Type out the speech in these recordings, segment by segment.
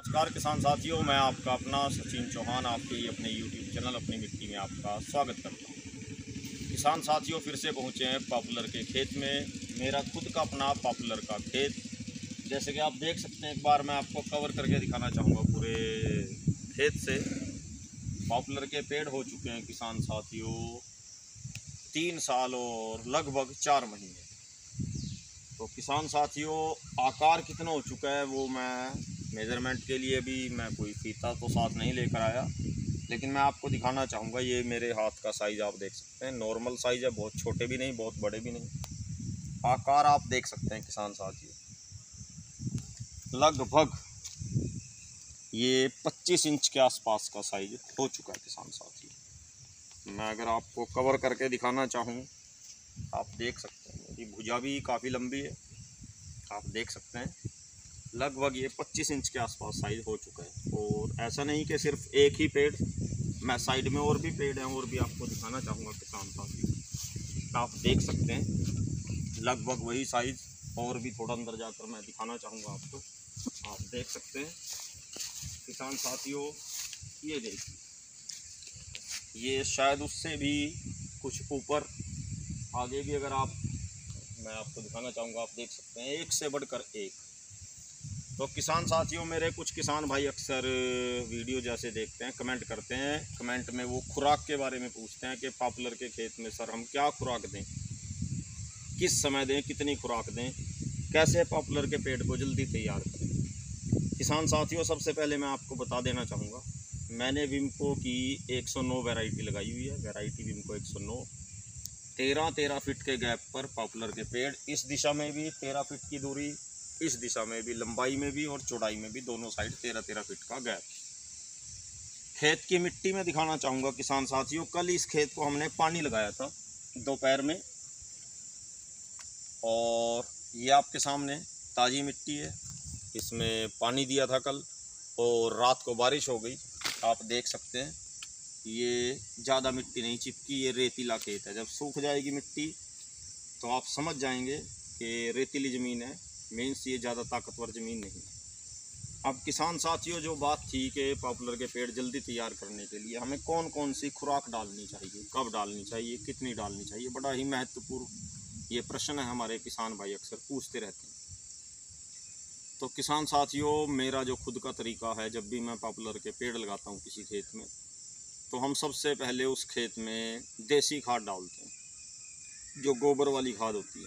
नमस्कार किसान साथियों, मैं आपका अपना सचिन चौहान आपके ही अपने YouTube चैनल अपनी मिट्टी में आपका स्वागत करता हूं। किसान साथियों फिर से पहुंचे हैं पॉपुलर के खेत में। मेरा खुद का अपना पॉपुलर का खेत, जैसे कि आप देख सकते हैं। एक बार मैं आपको कवर करके दिखाना चाहूँगा पूरे खेत से। पॉपुलर के पेड़ हो चुके हैं किसान साथियों 3 साल और लगभग 4 महीने। तो किसान साथियों आकार कितना हो चुका है वो मैं मेज़रमेंट के लिए भी मैं कोई फीता तो साथ नहीं लेकर आया, लेकिन मैं आपको दिखाना चाहूँगा। ये मेरे हाथ का साइज़ आप देख सकते हैं, नॉर्मल साइज़ है, बहुत छोटे भी नहीं बहुत बड़े भी नहीं। आकार आप देख सकते हैं किसान साथियों, लगभग ये 25 इंच के आसपास का साइज हो चुका है किसान साथियों। मैं अगर आपको कवर करके दिखाना चाहूँ, आप देख सकते हैं मेरी भुजा भी काफ़ी लंबी है, आप देख सकते हैं। लगभग ये 25 इंच के आसपास साइज हो चुका है। और ऐसा नहीं कि सिर्फ एक ही पेड़, मैं साइड में और भी पेड़ हैं और भी आपको दिखाना चाहूँगा किसान साथियों। आप देख सकते हैं लगभग वही साइज़, और भी थोड़ा अंदर जाकर मैं दिखाना चाहूँगा आपको। आप देख सकते हैं किसान साथियों, ये देखिए, ये शायद उससे भी कुछ ऊपर आगे भी अगर आप, मैं आपको दिखाना चाहूँगा। आप देख सकते हैं एक से बढ़कर एक। तो किसान साथियों मेरे कुछ किसान भाई अक्सर वीडियो जैसे देखते हैं, कमेंट करते हैं। कमेंट में वो खुराक के बारे में पूछते हैं कि पॉपुलर के खेत में सर हम क्या खुराक दें, किस समय दें, कितनी खुराक दें, कैसे पॉपुलर के पेड़ को जल्दी तैयार करें। किसान साथियों सबसे पहले मैं आपको बता देना चाहूँगा, मैंने विमको की 109 वैरायटी लगाई हुई है। वैरायटी विमको 109, 13-13 फीट के गैप पर पॉपुलर के पेड़, इस दिशा में भी 13 फीट की दूरी, इस दिशा में भी, लंबाई में भी और चौड़ाई में भी, दोनों साइड 13-13 फीट का गैप। खेत की मिट्टी में दिखाना चाहूँगा किसान साथियों। कल इस खेत को हमने पानी लगाया था दोपहर में, और ये आपके सामने ताज़ी मिट्टी है, इसमें पानी दिया था कल और रात को बारिश हो गई। आप देख सकते हैं ये ज़्यादा मिट्टी नहीं चिपकी, ये रेतीला खेत है। जब सूख जाएगी मिट्टी तो आप समझ जाएंगे कि रेतीली ज़मीन है, मीन्स ये ज़्यादा ताकतवर ज़मीन नहीं है। अब किसान साथियों जो बात थी कि पॉपुलर के पेड़ जल्दी तैयार करने के लिए हमें कौन कौन सी खुराक डालनी चाहिए, कब डालनी चाहिए, कितनी डालनी चाहिए, बड़ा ही महत्वपूर्ण ये प्रश्न है, हमारे किसान भाई अक्सर पूछते रहते हैं। तो किसान साथियों मेरा जो खुद का तरीका है, जब भी मैं पॉपुलर के पेड़ लगाता हूँ किसी खेत में, तो हम सबसे पहले उस खेत में देसी खाद डालते हैं, जो गोबर वाली खाद होती है।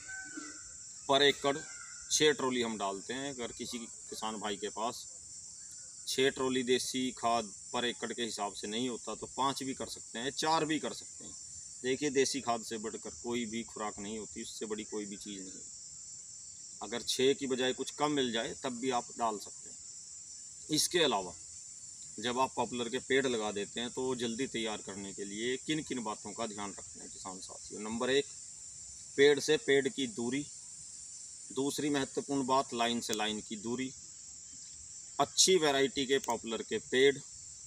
पर एकड़ 6 ट्रॉली हम डालते हैं। अगर किसी किसान भाई के पास 6 ट्रॉली देसी खाद पर एकड़ के हिसाब से नहीं होता तो 5 भी कर सकते हैं, 4 भी कर सकते हैं। देखिए देसी खाद से बढ़कर कोई भी खुराक नहीं होती, उससे बड़ी कोई भी चीज़ नहीं। अगर 6 की बजाय कुछ कम मिल जाए तब भी आप डाल सकते हैं। इसके अलावा जब आप पॉपुलर के पेड़ लगा देते हैं तो जल्दी तैयार करने के लिए किन किन बातों का ध्यान रखना है किसान साथियों। नंबर 1, पेड़ से पेड़ की दूरी। दूसरी महत्वपूर्ण बात, लाइन से लाइन की दूरी। अच्छी वैरायटी के पॉपुलर के पेड़।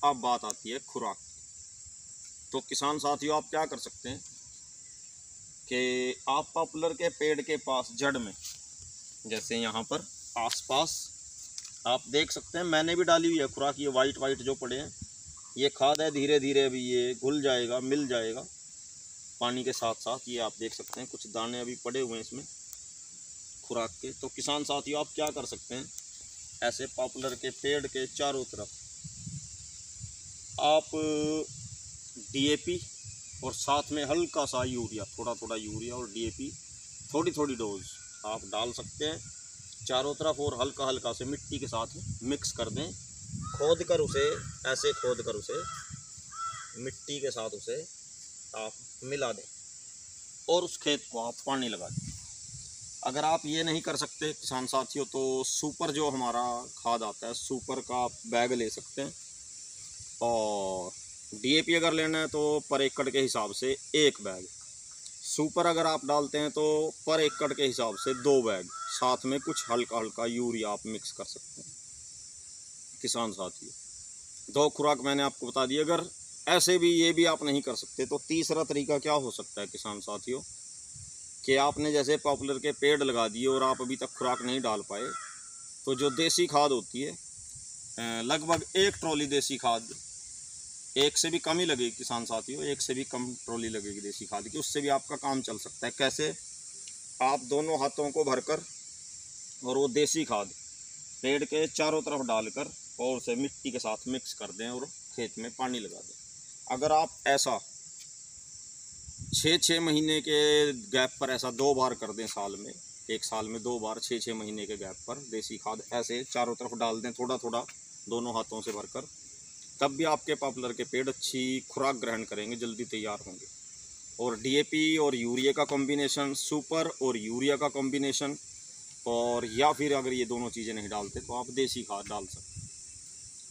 अब बात आती है खुराक की। तो किसान साथियों आप क्या कर सकते हैं कि आप पॉपुलर के पेड़ के पास जड़ में, जैसे यहाँ पर आसपास आप देख सकते हैं, मैंने भी डाली हुई है खुराक। ये वाइट वाइट जो पड़े हैं ये खाद है, धीरे धीरे अभी ये घुल जाएगा, मिल जाएगा पानी के साथ साथ। ये आप देख सकते हैं कुछ दाने अभी पड़े हुए हैं इसमें खुराक के। तो किसान साथियों आप क्या कर सकते हैं, ऐसे पॉपुलर के पेड़ के चारों तरफ आप DAP और साथ में हल्का सा यूरिया, थोड़ा थोड़ा यूरिया और DAP थोड़ी थोड़ी डोज आप डाल सकते हैं चारों तरफ, और हल्का हल्का से मिट्टी के साथ मिक्स कर दें। खोद कर उसे, ऐसे खोद कर उसे मिट्टी के साथ उसे आप मिला दें और उस खेत को आप पानी लगा दें। अगर आप ये नहीं कर सकते किसान साथियों तो सुपर जो हमारा खाद आता है, सुपर का आप बैग ले सकते हैं। और DAP अगर लेना है तो पर एकड़ के हिसाब से 1 बैग, सुपर अगर आप डालते हैं तो पर एकड़ के हिसाब से 2 बैग, साथ में कुछ हल्का हल्का यूरिया आप मिक्स कर सकते हैं किसान साथियों। 2 खुराक मैंने आपको बता दी। अगर ऐसे भी ये भी आप नहीं कर सकते तो तीसरा तरीका क्या हो सकता है किसान साथियों, कि आपने जैसे पॉपुलर के पेड़ लगा दिए और आप अभी तक खुराक नहीं डाल पाए, तो जो देसी खाद होती है लगभग 1 ट्रॉली देसी खाद, 1 से भी कम ही लगेगी किसान साथियों, 1 से भी कम ट्रॉली लगेगी देसी खाद की, उससे भी आपका काम चल सकता है। कैसे? आप दोनों हाथों को भरकर और वो देसी खाद पेड़ के चारों तरफ डालकर और उसे मिट्टी के साथ मिक्स कर दें और खेत में पानी लगा दें। अगर आप ऐसा 6-6 महीने के गैप पर ऐसा 2 बार कर दें साल में, एक साल में 2 बार 6-6 महीने के गैप पर देसी खाद ऐसे चारों तरफ डाल दें थोड़ा थोड़ा दोनों हाथों से भरकर, तब भी आपके पॉपुलर के पेड़ अच्छी खुराक ग्रहण करेंगे, जल्दी तैयार होंगे। और डीएपी और यूरिया का कॉम्बिनेशन, सुपर और यूरिया का कॉम्बिनेशन, और या फिर अगर ये दोनों चीज़ें नहीं डालते तो आप देसी खाद डाल सकते हैं।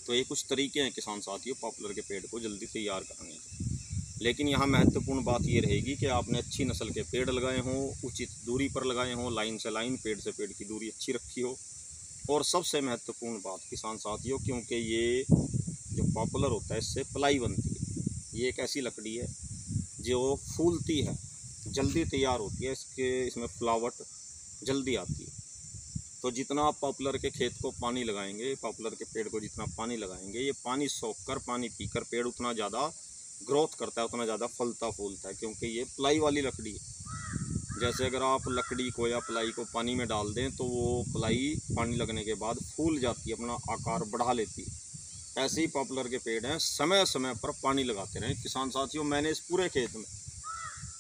तो ये कुछ तरीके हैं किसान साथियों पॉपुलर के पेड़ को जल्दी तैयार करने के। लेकिन यहाँ महत्वपूर्ण बात ये रहेगी कि आपने अच्छी नस्ल के पेड़ लगाए हों, उचित दूरी पर लगाए हों, लाइन से लाइन, पेड़ से पेड़ की दूरी अच्छी रखी हो। और सबसे महत्वपूर्ण बात किसान साथियों, क्योंकि ये जो पॉपुलर होता है इससे प्लाई बनती है, ये एक ऐसी लकड़ी है जो फूलती है, जल्दी तैयार होती है, इसमें फ्लावट जल्दी आती है। तो जितना आप पॉपुलर के खेत को पानी लगाएंगे, पॉपुलर के पेड़ को जितना पानी लगाएंगे, ये पानी सोख कर, पानी पीकर पेड़ उतना ज़्यादा ग्रोथ करता है, उतना ज़्यादा फलता फूलता है, क्योंकि ये प्लाई वाली लकड़ी है। जैसे अगर आप लकड़ी को या प्लाई को पानी में डाल दें तो वो प्लाई पानी लगने के बाद फूल जाती है, अपना आकार बढ़ा लेती है। ऐसे ही पॉपुलर के पेड़ हैं, समय समय पर पानी लगाते रहें किसान साथियों। मैंने इस पूरे खेत में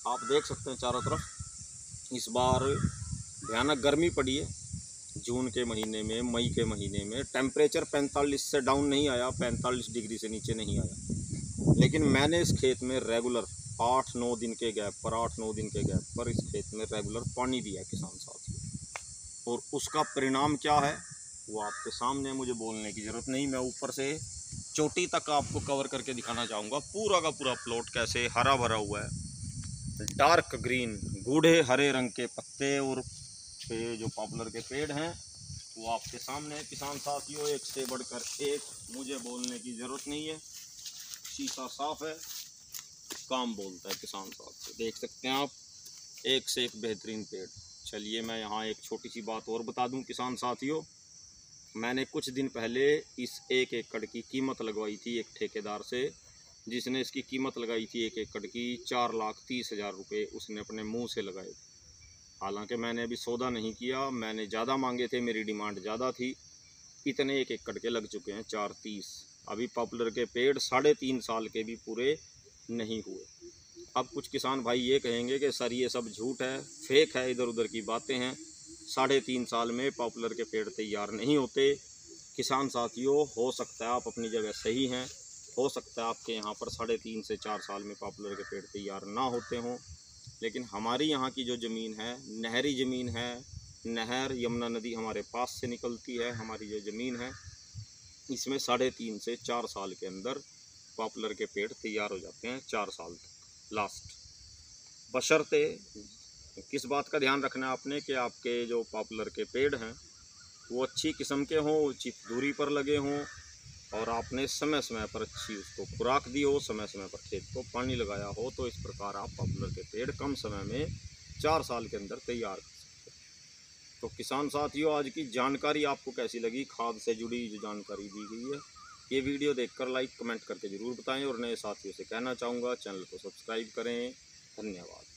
आप देख सकते हैं चारों तरफ इस बार भयानक गर्मी पड़ी है। जून के महीने में, मई के महीने में टेम्परेचर 45 से डाउन नहीं आया, 45 डिग्री से नीचे नहीं आया, लेकिन मैंने इस खेत में रेगुलर 8-9 दिन के गैप पर इस खेत में रेगुलर पानी दिया किसान साथियों। और उसका परिणाम क्या है वो आपके सामने, मुझे बोलने की ज़रूरत नहीं, मैं ऊपर से चोटी तक आपको कवर करके दिखाना चाहूँगा। पूरा का पूरा प्लॉट कैसे हरा भरा हुआ है, डार्क ग्रीन, गूढ़े हरे रंग के पत्ते, और जो पॉपुलर के पेड़ हैं वो आपके सामने किसान साथियों, एक से बढ़कर एक, मुझे बोलने की ज़रूरत नहीं है, शीशा साफ है, काम बोलता है किसान साथियों। देख सकते हैं आप, एक से एक बेहतरीन पेड़। चलिए मैं यहाँ एक छोटी सी बात और बता दूं किसान साथियों, मैंने कुछ दिन पहले इस 1 एकड़ की कीमत लगवाई थी एक ठेकेदार से, जिसने इसकी कीमत लगाई थी 1 एकड़ की 4,30,000 रुपये, उसने अपने मुँह से लगाए थे। हालांकि मैंने अभी सौदा नहीं किया, मैंने ज़्यादा मांगे थे, मेरी डिमांड ज़्यादा थी, इतने 1 एकड़ के लग चुके हैं 4,30,000। अभी पॉपुलर के पेड़ 3.5 साल के भी पूरे नहीं हुए। अब कुछ किसान भाई ये कहेंगे कि सर ये सब झूठ है, फेक है, इधर उधर की बातें हैं, 3.5 साल में पॉपुलर के पेड़ तैयार नहीं होते। किसान साथियों, हो सकता है आप अपनी जगह सही हैं, हो सकता है आपके यहाँ पर 3.5 से 4 साल में पॉपुलर के पेड़ तैयार ना होते हों, लेकिन हमारी यहाँ की जो ज़मीन है नहरी ज़मीन है, नहर यमुना नदी हमारे पास से निकलती है, हमारी जो ज़मीन है इसमें 3.5 से 4 साल के अंदर पॉपुलर के पेड़ तैयार हो जाते हैं, 4 साल तक लास्ट। बशर्ते किस बात का ध्यान रखना है आपने कि आपके जो पॉपुलर के पेड़ हैं वो अच्छी किस्म के हों, उचित दूरी पर लगे हों, और आपने समय समय पर अच्छी उसको खुराक दी हो, समय समय पर खेत को पानी लगाया हो। तो इस प्रकार आप पॉपुलर के पेड़ कम समय में 4 साल के अंदर तैयार कर सकते हैं। तो किसान साथियों, आज की जानकारी आपको कैसी लगी, खाद से जुड़ी जो जानकारी दी गई है, ये वीडियो देखकर लाइक कमेंट करके ज़रूर बताएं, और नए साथियों से कहना चाहूँगा चैनल को सब्सक्राइब करें। धन्यवाद।